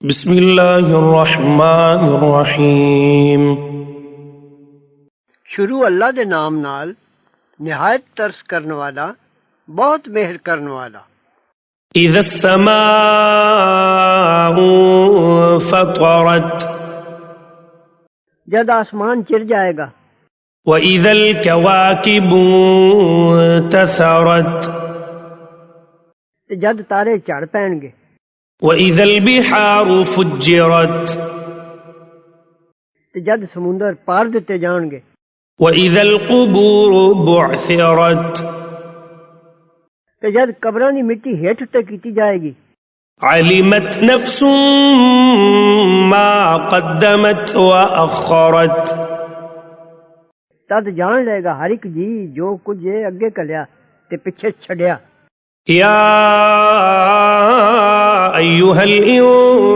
بسم اللہ الرحمن الرحیم۔ شروع اللہ دے نام نال نہایت ترس کرنے والا بہت مہر کرنے والا۔ اذا السماء فطرت، جد آسمان چر جائے گا۔ وَإِذَا الْكَوَاكِبُ انتثرت، جد تارے چڑھ پین گے۔ وَإِذَا الْبِحَارُ فُجِّرت، جد سمندر پار دیتے جان گے۔ وَإِذَا الْقُبُورُ بُعْثِرت، جد قبراں دی مٹی ہیٹھ تے کیتی جائے گی۔ عَلِمَتْ نَفْسٌ مَا قَدَّمَتْ وَأَخَّرَتْ، تد جان لے گا ہر ایک جی جو کچھ اگے کلیا تے پیچھے چھڈیا۔ یا ایھا الانسان